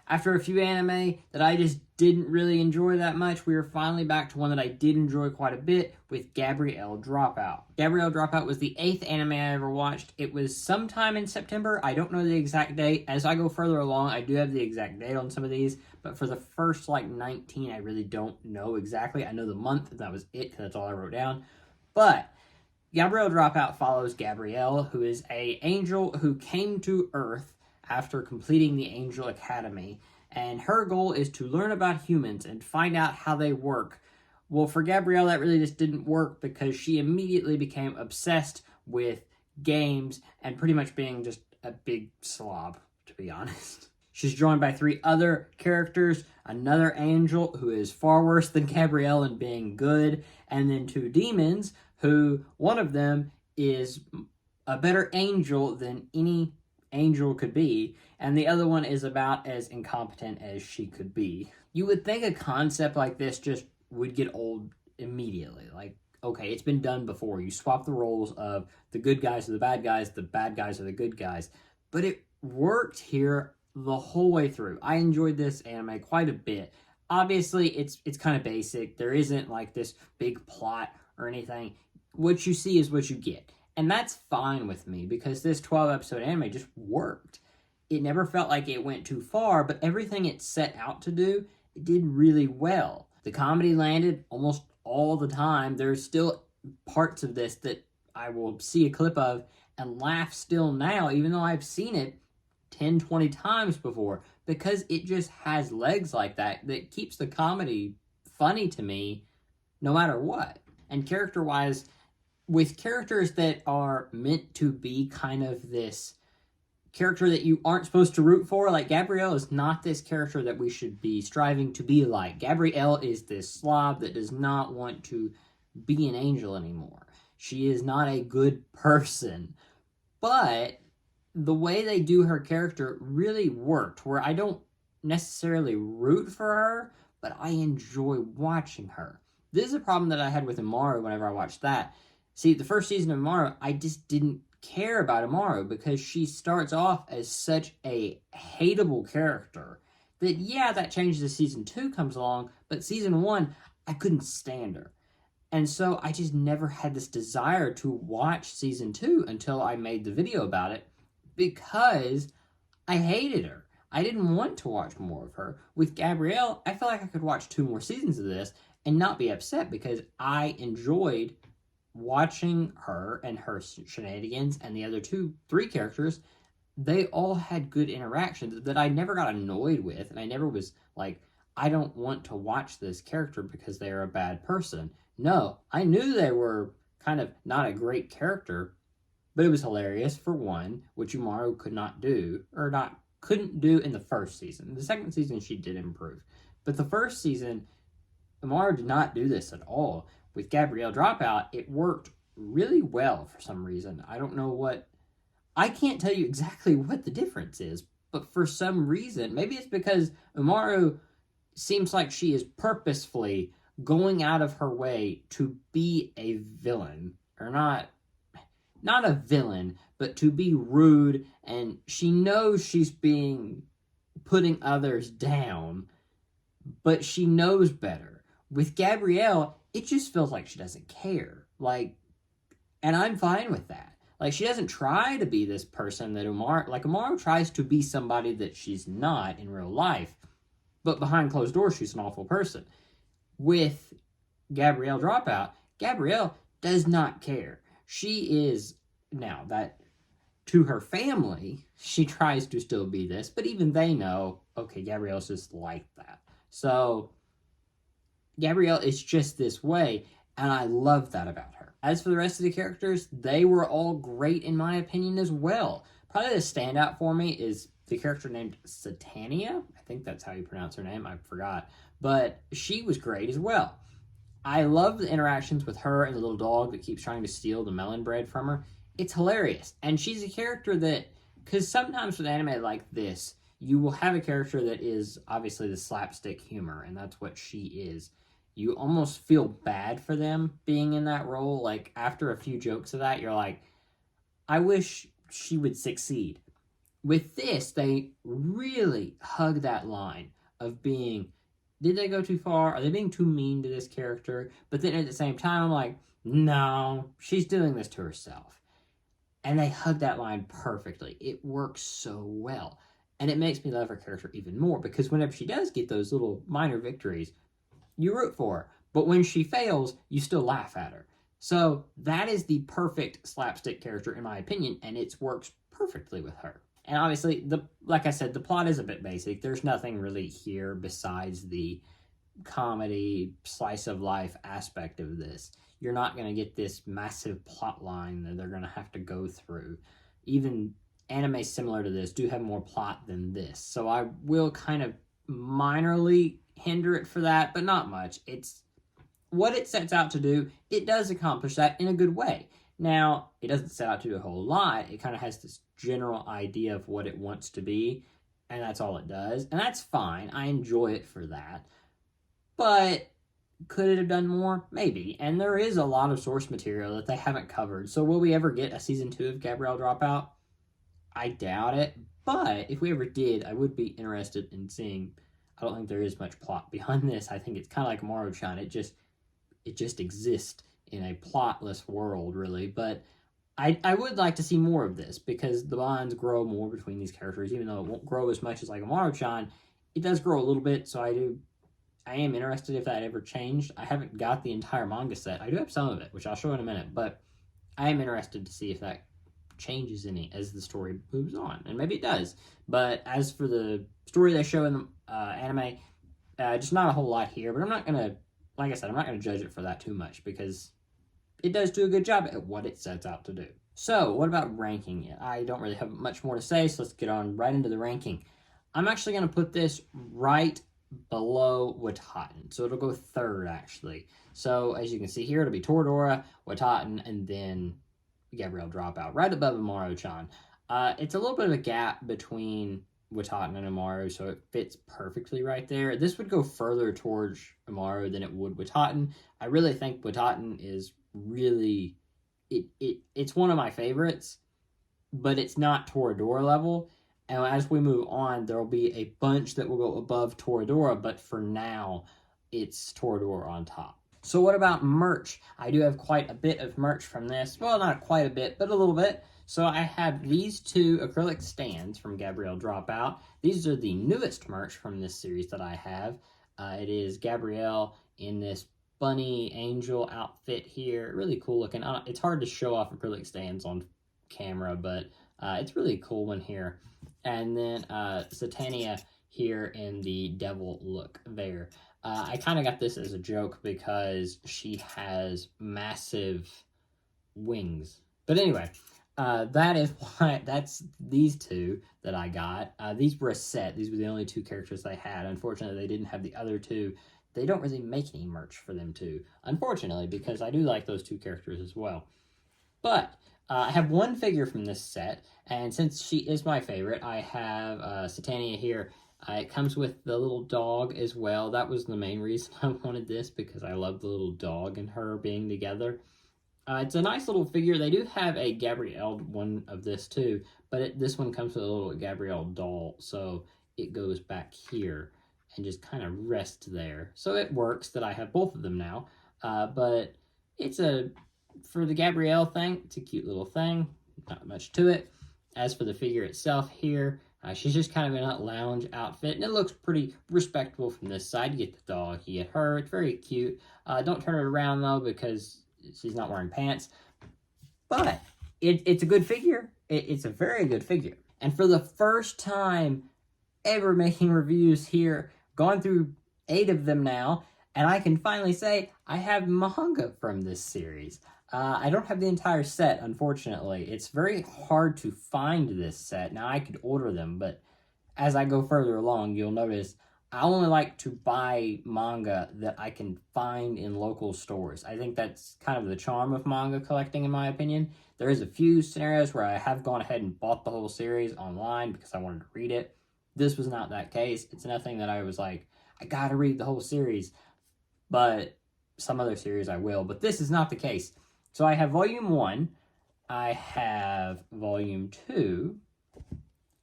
After a few anime that I just didn't really enjoy that much, we are finally back to one that I did enjoy quite a bit with Gabriel Dropout. Gabriel Dropout was the 8th anime I ever watched. It was sometime in September. I don't know the exact date. As I go further along, I do have the exact date on some of these, but for the first 19, I really don't know exactly. I know the month, and that was it, because that's all I wrote down. But Gabriel Dropout follows Gabrielle, who is an angel who came to Earth after completing the Angel Academy, and her goal is to learn about humans and find out how they work. Well, for Gabrielle, that really just didn't work because she immediately became obsessed with games and pretty much being just a big slob, to be honest. She's joined by 3 other characters, another angel who is far worse than Gabrielle in being good, and then 2 demons, who one of them is a better angel than any angel could be, and the other one is about as incompetent as she could be. You would think a concept like this just would get old immediately. Like, okay, it's been done before. You swap the roles of the good guys are the bad guys are the good guys. But it worked here the whole way through. I enjoyed this anime quite a bit. Obviously, it's kind of basic. There isn't like this big plot or anything. What you see is what you get. And that's fine with me because this 12-episode anime just worked. It never felt like it went too far, but everything it set out to do, it did really well. The comedy landed almost all the time. There's still parts of this that I will see a clip of and laugh still now, even though I've seen it 10, 20 times before, because it just has legs like that keeps the comedy funny to me no matter what. And character-wise, with characters that are meant to be kind of this character that you aren't supposed to root for, like Gabrielle is not this character that we should be striving to be like. Gabrielle is this slob that does not want to be an angel anymore. She is not a good person. But the way they do her character really worked, where I don't necessarily root for her, but I enjoy watching her. This is a problem that I had with Amaru whenever I watched that. See, the first season of Amaru, I just didn't care about Amaru because she starts off as such a hateable character that, yeah, that changes as season 2 comes along, but season 1, I couldn't stand her. And so I just never had this desire to watch season 2 until I made the video about it because I hated her. I didn't want to watch more of her. With Gabrielle, I felt like I could watch 2 more seasons of this and not be upset because I enjoyed watching her and her shenanigans, and the other 3 characters, they all had good interactions that I never got annoyed with, and I never was like, I don't want to watch this character because they're a bad person. No, I knew they were kind of not a great character, but it was hilarious for one, which Umaru couldn't do in the first season. The second season she did improve, but the first season Umaru did not do this at all. With Gabriel Dropout, it worked really well for some reason. I don't know what... I can't tell you exactly what the difference is, but for some reason, maybe it's because Umaru seems like she is purposefully going out of her way to be a villain. Or not a villain, but to be rude, and she knows she's putting others down, but she knows better. With Gabrielle, it just feels like she doesn't care. And I'm fine with that. She doesn't try to be this person that Umaru tries to be somebody that she's not in real life, but behind closed doors, she's an awful person. With Gabriel Dropout, Gabrielle does not care. She is, now that to her family, she tries to still be this, but even they know, okay, Gabrielle's just like that. So Gabrielle is just this way, and I love that about her. As for the rest of the characters, they were all great in my opinion as well. Probably the standout for me is the character named Satania. I think that's how you pronounce her name. I forgot. But she was great as well. I love the interactions with her and the little dog that keeps trying to steal the melon bread from her. It's hilarious. And she's a character that, because sometimes with anime like this, you will have a character that is obviously the slapstick humor, and that's what she is. You almost feel bad for them being in that role. After a few jokes of that, you're like, I wish she would succeed. With this, they really hug that line of being, did they go too far? Are they being too mean to this character? But then at the same time, I'm like, no, she's doing this to herself. And they hug that line perfectly. It works so well. And it makes me love her character even more, because whenever she does get those little minor victories, you root for her. But when she fails, you still laugh at her. So that is the perfect slapstick character, in my opinion, and it works perfectly with her. And obviously, like I said, the plot is a bit basic. There's nothing really here besides the comedy, slice of life aspect of this. You're not going to get this massive plot line that they're going to have to go through. Even anime similar to this do have more plot than this. So I will kind of minorly hinder it for that, but not much. It's what it sets out to do. It does accomplish that in a good way. Now, it doesn't set out to do a whole lot. It kind of has this general idea of what it wants to be, and that's all it does. And that's fine. I enjoy it for that. But could it have done more? Maybe. And there is a lot of source material that they haven't covered. So will we ever get a season 2 of Gabriel Dropout? I doubt it. But if we ever did, I would be interested in seeing. I don't think there is much plot behind this. I think it's kind of like Amaro-chan. It just exists in a plotless world, really. But I would like to see more of this, because the bonds grow more between these characters. Even though it won't grow as much as like Amaro-chan, it does grow a little bit. So I am interested if that ever changed. I haven't got the entire manga set. I do have some of it, which I'll show in a minute. But I am interested to see if that changes any as the story moves on. And maybe it does. But as for the story they show in the anime, just not a whole lot here. But I'm not going to, like I said, I'm not going to judge it for that too much, because it does do a good job at what it sets out to do. So, what about ranking it? I don't really have much more to say, so let's get on right into the ranking. I'm actually going to put this right below Wataten, so it'll go third, actually. So, as you can see here, it'll be Toradora, Wataten, and then Gabriel Dropout, right above Amaro-chan. It's a little bit of a gap between Wataten and Amaro, so it fits perfectly right there. This would go further towards Amaro than it would Wataten. I really think Wataten is really, it's one of my favorites, but it's not Toradora level. And as we move on, there will be a bunch that will go above Toradora, but for now, it's Toradora on top. So what about merch? I do have quite a bit of merch from this. Well, not quite a bit, but a little bit. So I have these 2 acrylic stands from Gabriel Dropout. These are the newest merch from this series that I have. It is Gabrielle in this bunny angel outfit here. Really cool looking. It's hard to show off acrylic stands on camera, but it's really cool one here. And then Satania here in the devil look there. I kind of got this as a joke because she has massive wings. But anyway, that is why, that's these 2 that I got. These were a set. These were the only 2 characters they had. Unfortunately, they didn't have the other 2. They don't really make any merch for them 2, unfortunately, because I do like those 2 characters as well. But I have one figure from this set, and since she is my favorite, I have Satania here. It comes with the little dog as well. That was the main reason I wanted this, because I love the little dog and her being together. It's a nice little figure. They do have a Gabrielle one of this too, but this one comes with a little Gabrielle doll, so it goes back here and just kind of rests there. So it works that I have both of them now, but it's for the Gabrielle thing, it's a cute little thing. Not much to it. As for the figure itself here, she's just kind of in a lounge outfit, and it looks pretty respectable from this side. You get the dog, you get her. It's very cute. Don't turn it around, though, because she's not wearing pants. But it's a good figure. It's a very good figure. And for the first time ever making reviews here, gone through 8 of them now, and I can finally say I have manga from this series. I don't have the entire set, unfortunately. It's very hard to find this set. Now, I could order them, but as I go further along, you'll notice I only like to buy manga that I can find in local stores. I think that's kind of the charm of manga collecting, in my opinion. There is a few scenarios where I have gone ahead and bought the whole series online because I wanted to read it. This was not that case. It's nothing that I was like, I gotta read the whole series. But some other series I will, but this is not the case. So I have Volume 1, I have Volume 2,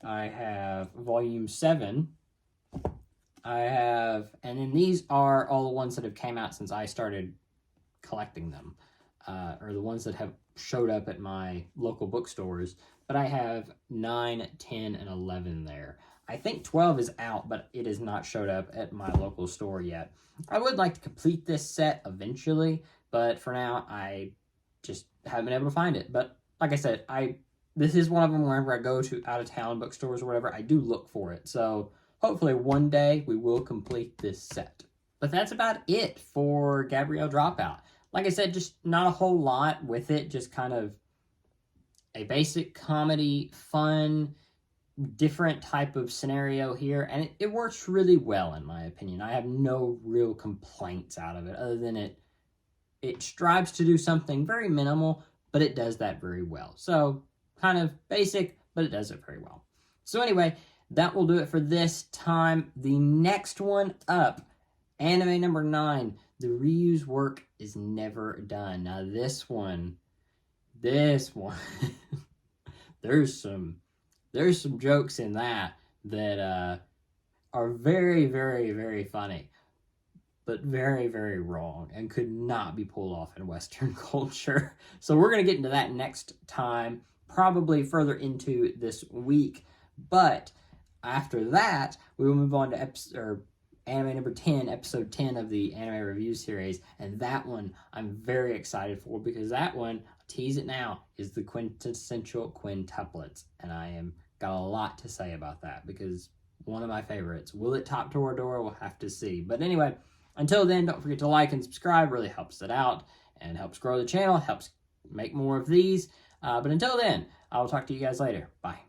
I have volume 7. I have, and then these are all the ones that have came out since I started collecting them, or the ones that have showed up at my local bookstores. But I have 9, 10, and 11 there. I think 12 is out, but it has not showed up at my local store yet. I would like to complete this set eventually, but for now, I just haven't been able to find it. But like I said, this is one of them wherever I go to out-of-town bookstores or whatever, I do look for it. So hopefully one day we will complete this set. But that's about it for Gabriel Dropout. Like I said, just not a whole lot with it, just kind of a basic comedy, fun, different type of scenario here, and it works really well in my opinion. I have no real complaints out of it, other than it strives to do something very minimal, but it does that very well. So kind of basic, but it does it very well. So anyway, that will do it for this time. The next one up, anime number 9, the Ryu's work is never done. Now this one, there's some jokes in that are very, very, very funny, but very, very wrong and could not be pulled off in Western culture. So we're going to get into that next time, probably further into this week. But after that, we will move on to anime number 10, episode 10 of the anime review series. And that one I'm very excited for, because that one, I'll tease it now, is the quintessential quintuplets. And I am got a lot to say about that, because one of my favorites. Will it top Toradora? We'll have to see. But anyway, until then, don't forget to like and subscribe. Really helps it out and helps grow the channel, helps make more of these. But until then, I will talk to you guys later. Bye.